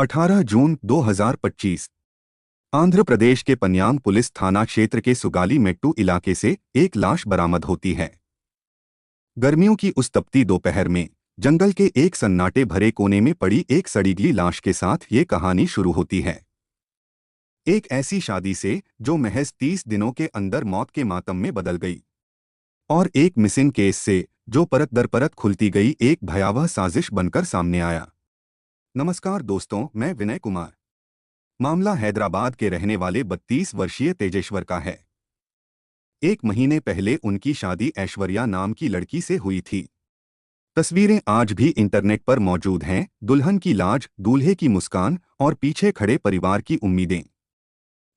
18 जून 2025 आंध्र प्रदेश के पन्याम पुलिस थाना क्षेत्र के सुगाली मेट्टू इलाके से एक लाश बरामद होती है। गर्मियों की उस तपती दोपहर में जंगल के एक सन्नाटे भरे कोने में पड़ी एक सड़ी लाश के साथ ये कहानी शुरू होती है। एक ऐसी शादी से जो महज 30 दिनों के अंदर मौत के मातम में बदल गई, और एक मिसिंग केस से जो परत दर परत खुलती गई एक भयावह साजिश बनकर सामने आया। नमस्कार दोस्तों, मैं विनय कुमार। मामला हैदराबाद के रहने वाले 32 वर्षीय तेजेश्वर का है। एक महीने पहले उनकी शादी ऐश्वर्या नाम की लड़की से हुई थी। तस्वीरें आज भी इंटरनेट पर मौजूद हैं। दुल्हन की लाज, दूल्हे की मुस्कान और पीछे खड़े परिवार की उम्मीदें,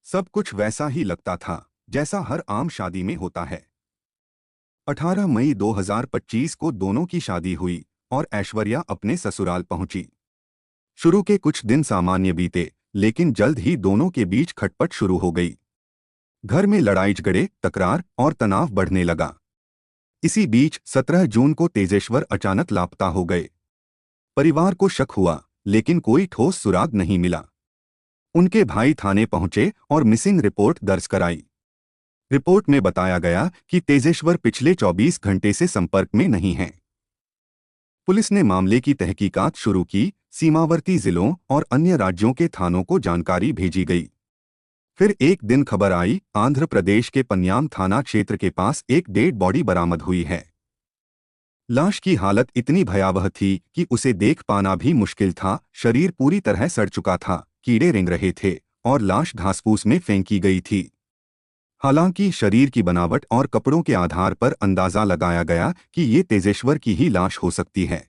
सब कुछ वैसा ही लगता था जैसा हर आम शादी में होता है। 18 मई 2025 को दोनों की शादी हुई और ऐश्वर्या अपने ससुराल पहुंची। शुरू के कुछ दिन सामान्य बीते, लेकिन जल्द ही दोनों के बीच खटपट शुरू हो गई। घर में लड़ाई झगड़े, तकरार और तनाव बढ़ने लगा। इसी बीच 17 जून को तेजेश्वर अचानक लापता हो गए। परिवार को शक हुआ, लेकिन कोई ठोस सुराग नहीं मिला। उनके भाई थाने पहुंचे और मिसिंग रिपोर्ट दर्ज कराई। रिपोर्ट में बताया गया कि तेजेश्वर पिछले 24 घंटे से संपर्क में नहीं हैं। पुलिस ने मामले की तहकीकात शुरू की। सीमावर्ती जिलों और अन्य राज्यों के थानों को जानकारी भेजी गई। फिर एक दिन खबर आई, आंध्र प्रदेश के पन्याम थाना क्षेत्र के पास एक डेड बॉडी बरामद हुई है। लाश की हालत इतनी भयावह थी कि उसे देख पाना भी मुश्किल था। शरीर पूरी तरह सड़ चुका था, कीड़े रेंग रहे थे और लाश घासपूस में फेंकी गई थी। हालांकि शरीर की बनावट और कपड़ों के आधार पर अंदाजा लगाया गया कि ये तेजेश्वर की ही लाश हो सकती है।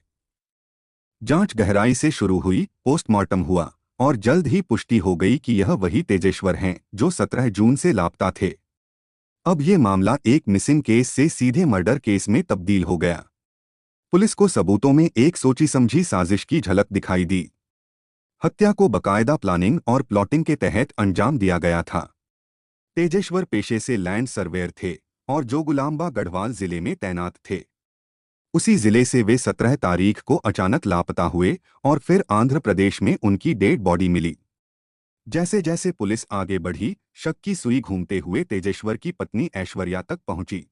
जांच गहराई से शुरू हुई, पोस्टमार्टम हुआ और जल्द ही पुष्टि हो गई कि यह वही तेजेश्वर हैं जो 17 जून से लापता थे। अब ये मामला एक मिसिंग केस से सीधे मर्डर केस में तब्दील हो गया। पुलिस को सबूतों में एक सोची समझी साजिश की झलक दिखाई दी। हत्या को बाकायदा प्लानिंग और प्लॉटिंग के तहत अंजाम दिया गया था। तेजेश्वर पेशे से लैंड सर्वेयर थे और जोगुलांबा गढ़वाल जिले में तैनात थे। उसी जिले से वे 17 तारीख को अचानक लापता हुए और फिर आंध्र प्रदेश में उनकी डेड बॉडी मिली। जैसे जैसे पुलिस आगे बढ़ी, शक की सुई घूमते हुए तेजेश्वर की पत्नी ऐश्वर्या तक पहुंची।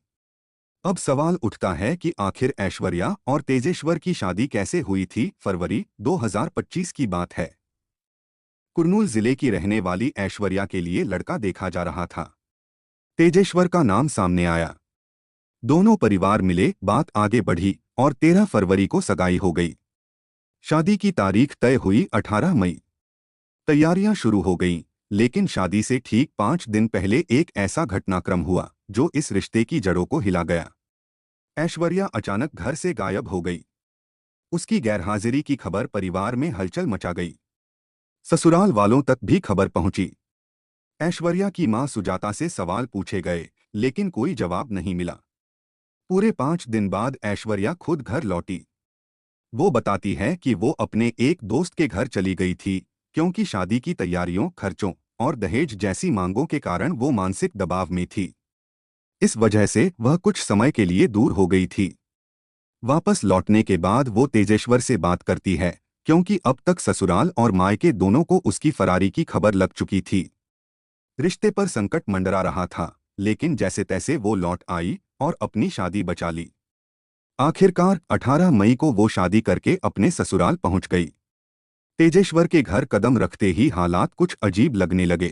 अब सवाल उठता है कि आखिर ऐश्वर्या और तेजेश्वर की शादी कैसे हुई थी। फरवरी 2025 की बात है। कुर्नूल जिले की रहने वाली ऐश्वर्या के लिए लड़का देखा जा रहा था। तेजेश्वर का नाम सामने आया। दोनों परिवार मिले, बात आगे बढ़ी और 13 फरवरी को सगाई हो गई। शादी की तारीख तय हुई 18 मई। तैयारियां शुरू हो गईं, लेकिन शादी से ठीक 5 दिन पहले एक ऐसा घटनाक्रम हुआ जो इस रिश्ते की जड़ों को हिला गया। ऐश्वर्या अचानक घर से गायब हो गई। उसकी गैरहाजिरी की खबर परिवार में हलचल मचा गई। ससुराल वालों तक भी खबर पहुंची। ऐश्वर्या की मां सुजाता से सवाल पूछे गए, लेकिन कोई जवाब नहीं मिला। पूरे 5 दिन बाद ऐश्वर्या खुद घर लौटी। वो बताती है कि वो अपने एक दोस्त के घर चली गई थी, क्योंकि शादी की तैयारियों, खर्चों और दहेज जैसी मांगों के कारण वो मानसिक दबाव में थी। इस वजह से वह कुछ समय के लिए दूर हो गई थी। वापस लौटने के बाद वो तेजेश्वर से बात करती है, क्योंकि अब तक ससुराल और मायके दोनों को उसकी फरारी की खबर लग चुकी थी। रिश्ते पर संकट मंडरा रहा था, लेकिन जैसे तैसे वो लौट आई और अपनी शादी बचा ली। आखिरकार 18 मई को वो शादी करके अपने ससुराल पहुंच गई। तेजेश्वर के घर कदम रखते ही हालात कुछ अजीब लगने लगे।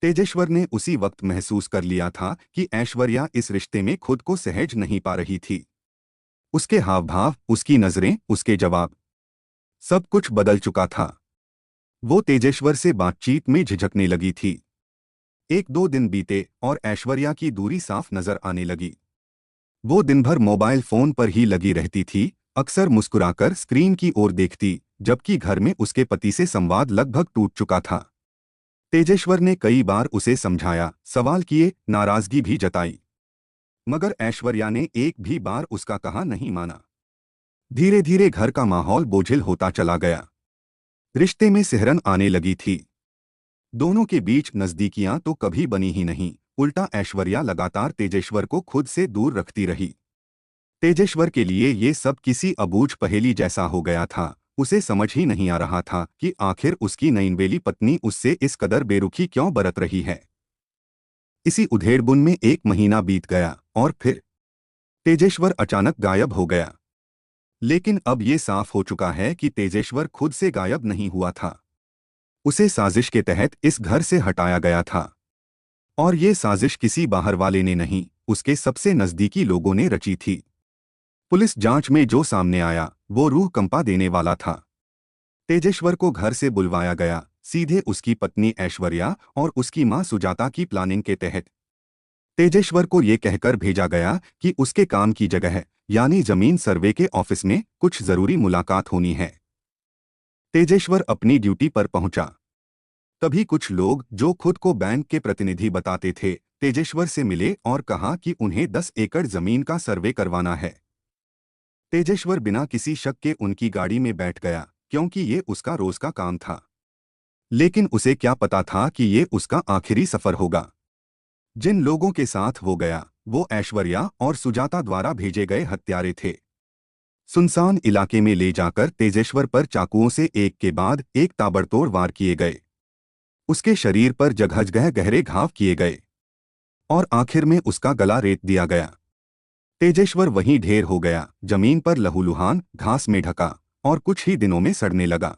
तेजेश्वर ने उसी वक्त महसूस कर लिया था कि ऐश्वर्या इस रिश्ते में खुद को सहज नहीं पा रही थी। उसके हाव भाव, उसकी नजरें, उसके जवाब, सब कुछ बदल चुका था। वो तेजेश्वर से बातचीत में झिझकने लगी थी। 1-2 दिन बीते और ऐश्वर्या की दूरी साफ नजर आने लगी। वो दिन भर मोबाइल फोन पर ही लगी रहती थी, अक्सर मुस्कुराकर स्क्रीन की ओर देखती, जबकि घर में उसके पति से संवाद लगभग टूट चुका था। तेजेश्वर ने कई बार उसे समझाया, सवाल किए, नाराजगी भी जताई, मगर ऐश्वर्या ने एक भी बार उसका कहा नहीं माना। धीरे धीरे घर का माहौल बोझिल होता चला गया। रिश्ते में सिहरन आने लगी थी। दोनों के बीच नजदीकियां तो कभी बनी ही नहीं, उल्टा ऐश्वर्या लगातार तेजेश्वर को खुद से दूर रखती रही। तेजेश्वर के लिए ये सब किसी अबूझ पहेली जैसा हो गया था उसे समझ ही नहीं आ रहा था कि आखिर उसकी नयनवेली पत्नी उससे इस कदर बेरुखी क्यों बरत रही है। इसी उधेड़बुन में 1 महीना बीत गया और फिर तेजेश्वर अचानक गायब हो गया। लेकिन अब ये साफ हो चुका है कि तेजेश्वर खुद से गायब नहीं हुआ था। उसे साजिश के तहत इस घर से हटाया गया था। और ये साजिश किसी बाहर वाले ने नहीं, उसके सबसे नजदीकी लोगों ने रची थी। पुलिस जांच में जो सामने आया वो रूह कंपा देने वाला था। तेजेश्वर को घर से बुलवाया गया, सीधे उसकी पत्नी ऐश्वर्या और उसकी मां सुजाता की प्लानिंग के तहत। तेजेश्वर को ये कहकर भेजा गया कि उसके काम की जगह यानी जमीन सर्वे के ऑफिस में कुछ जरूरी मुलाकात होनी है। तेजेश्वर अपनी ड्यूटी पर पहुंचा। तभी कुछ लोग जो खुद को बैंक के प्रतिनिधि बताते थे तेजेश्वर से मिले और कहा कि उन्हें 10 एकड़ जमीन का सर्वे करवाना है। तेजेश्वर बिना किसी शक के उनकी गाड़ी में बैठ गया, क्योंकि ये उसका रोज का काम था। लेकिन उसे क्या पता था कि ये उसका आखिरी सफर होगा। जिन लोगों के साथ वो गया वो ऐश्वर्या और सुजाता द्वारा भेजे गए हत्यारे थे। सुनसान इलाके में ले जाकर तेजेश्वर पर चाकुओं से एक के बाद एक ताबड़तोड़ वार किए गए। उसके शरीर पर जगह गहरे घाव किए गए और आखिर में उसका गला रेत दिया गया। तेजेश्वर वहीं ढेर हो गया, जमीन पर लहूलुहान घास में ढका और कुछ ही दिनों में सड़ने लगा।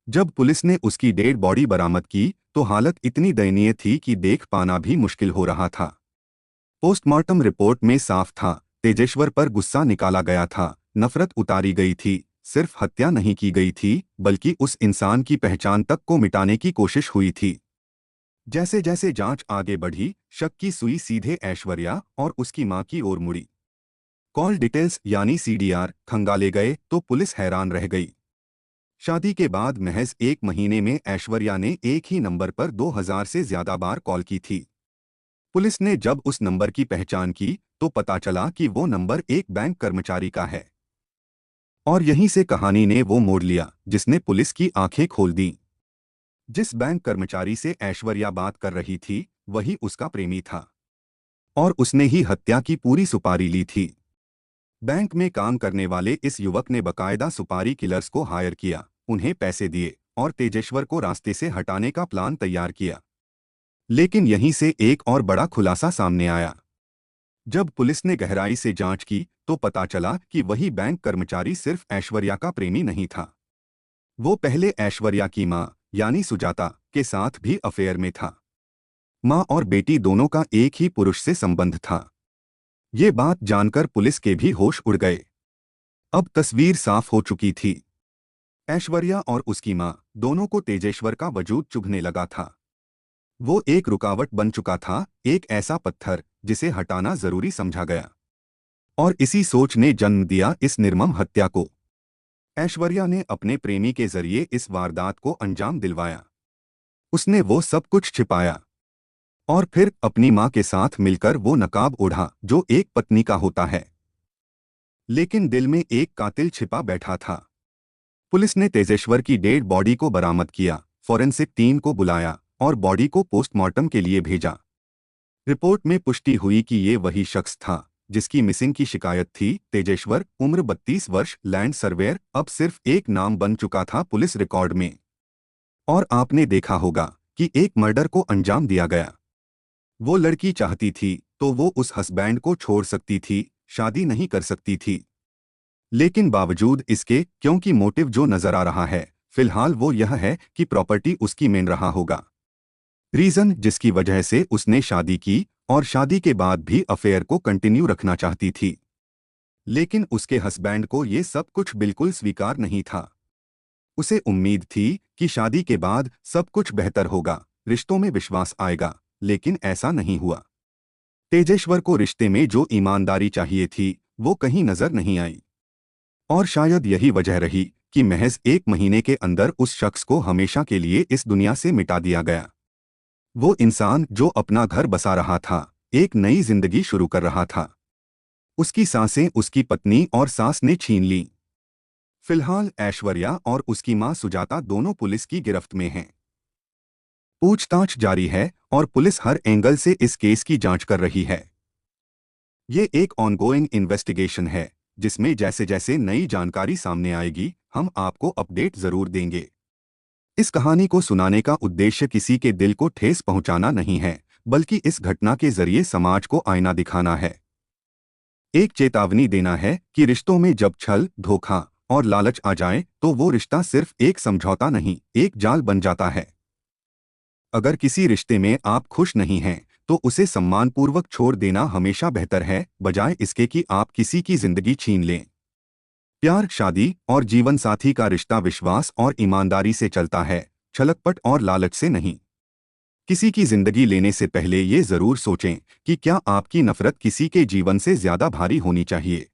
जब पुलिस ने उसकी डेड बॉडी बरामद की तो हालत इतनी दयनीय थी कि देख पाना भी मुश्किल हो रहा था। पोस्टमार्टम रिपोर्ट में साफ था, तेजेश्वर पर गुस्सा निकाला गया था, नफरत उतारी गई थी। सिर्फ हत्या नहीं की गई थी, बल्कि उस इंसान की पहचान तक को मिटाने की कोशिश हुई थी। जैसे जैसे जांच आगे बढ़ी, शक की सुई सीधे ऐश्वर्या और उसकी मां की ओर मुड़ी। कॉल डिटेल्स यानी सीडीआर खंगाले गए तो पुलिस हैरान रह गई। शादी के बाद महज 1 महीने में ऐश्वर्या ने एक ही नंबर पर 2000 से ज्यादा बार कॉल की थी। पुलिस ने जब उस नंबर की पहचान की तो पता चला कि वो नंबर एक बैंक कर्मचारी का है। और यहीं से कहानी ने वो मोड़ लिया जिसने पुलिस की आंखें खोल दी। जिस बैंक कर्मचारी से ऐश्वर्या बात कर रही थी वही उसका प्रेमी था और उसने ही हत्या की पूरी सुपारी ली थी। बैंक में काम करने वाले इस युवक ने बकायदा सुपारी किलर्स को हायर किया, उन्हें पैसे दिए और तेजेश्वर को रास्ते से हटाने का प्लान तैयार किया। लेकिन यहीं से एक और बड़ा खुलासा सामने आया। जब पुलिस ने गहराई से जांच की तो पता चला कि वही बैंक कर्मचारी सिर्फ ऐश्वर्या का प्रेमी नहीं था। वो पहले ऐश्वर्या की मां यानी सुजाता के साथ भी अफेयर में था। मां और बेटी दोनों का एक ही पुरुष से संबंध था। ये बात जानकर पुलिस के भी होश उड़ गए। अब तस्वीर साफ हो चुकी थी। ऐश्वर्या और उसकी मां दोनों को तेजेश्वर का वजूद चुभने लगा था। वो एक रुकावट बन चुका था, एक ऐसा पत्थर जिसे हटाना जरूरी समझा गया। और इसी सोच ने जन्म दिया इस निर्मम हत्या को। ऐश्वर्या ने अपने प्रेमी के जरिए इस वारदात को अंजाम दिलवाया। उसने वो सब कुछ छिपाया और फिर अपनी मां के साथ मिलकर वो नकाब ओढ़ा जो एक पत्नी का होता है। लेकिन दिल में एक कातिल छिपा बैठा था। पुलिस ने तेजेश्वर की डेड बॉडी को बरामद किया, फॉरेंसिक टीम को बुलाया और बॉडी को पोस्टमार्टम के लिए भेजा। रिपोर्ट में पुष्टि हुई कि ये वही शख्स था जिसकी मिसिंग की शिकायत थी। तेजेश्वर, उम्र 32 वर्ष, लैंड सर्वेयर, अब सिर्फ एक नाम बन चुका था पुलिस रिकॉर्ड में। और आपने देखा होगा कि एक मर्डर को अंजाम दिया गया। वो लड़की चाहती थी तो वो उस हस्बैंड को छोड़ सकती थी, शादी नहीं कर सकती थी। लेकिन बावजूद इसके, क्योंकि मोटिव जो नजर आ रहा है फिलहाल वो यह है कि प्रॉपर्टी उसकी मेन रहा होगा। रीजन जिसकी वजह से उसने शादी की और शादी के बाद भी अफेयर को कंटिन्यू रखना चाहती थी। लेकिन उसके हस्बैंड को ये सब कुछ बिल्कुल स्वीकार नहीं था। उसे उम्मीद थी कि शादी के बाद सब कुछ बेहतर होगा, रिश्तों में विश्वास आएगा, लेकिन ऐसा नहीं हुआ। तेजेश्वर को रिश्ते में जो ईमानदारी चाहिए थी वो कहीं नजर नहीं आई। और शायद यही वजह रही कि महज 1 महीने के अंदर उस शख्स को हमेशा के लिए इस दुनिया से मिटा दिया गया। वो इंसान जो अपना घर बसा रहा था, एक नई जिंदगी शुरू कर रहा था, उसकी सांसें उसकी पत्नी और सास ने छीन ली। फिलहाल ऐश्वर्या और उसकी मां सुजाता दोनों पुलिस की गिरफ्त में हैं। पूछताछ जारी है और पुलिस हर एंगल से इस केस की जांच कर रही है। ये एक ऑनगोइंग इन्वेस्टिगेशन है जिसमें जैसे जैसे नई जानकारी सामने आएगी हम आपको अपडेट जरूर देंगे। इस कहानी को सुनाने का उद्देश्य किसी के दिल को ठेस पहुंचाना नहीं है, बल्कि इस घटना के जरिए समाज को आईना दिखाना है। एक चेतावनी देना है कि रिश्तों में जब छल, धोखा और लालच आ जाए तो वो रिश्ता सिर्फ एक समझौता नहीं, एक जाल बन जाता है। अगर किसी रिश्ते में आप खुश नहीं हैं, तो उसे सम्मानपूर्वक छोड़ देना हमेशा बेहतर है, बजाय इसके कि आप किसी की जिंदगी छीन लें। प्यार, शादी और जीवन साथी का रिश्ता विश्वास और ईमानदारी से चलता है, छलकपट और लालच से नहीं। किसी की जिंदगी लेने से पहले ये जरूर सोचें कि क्या आपकी नफरत किसी के जीवन से ज्यादा भारी होनी चाहिए।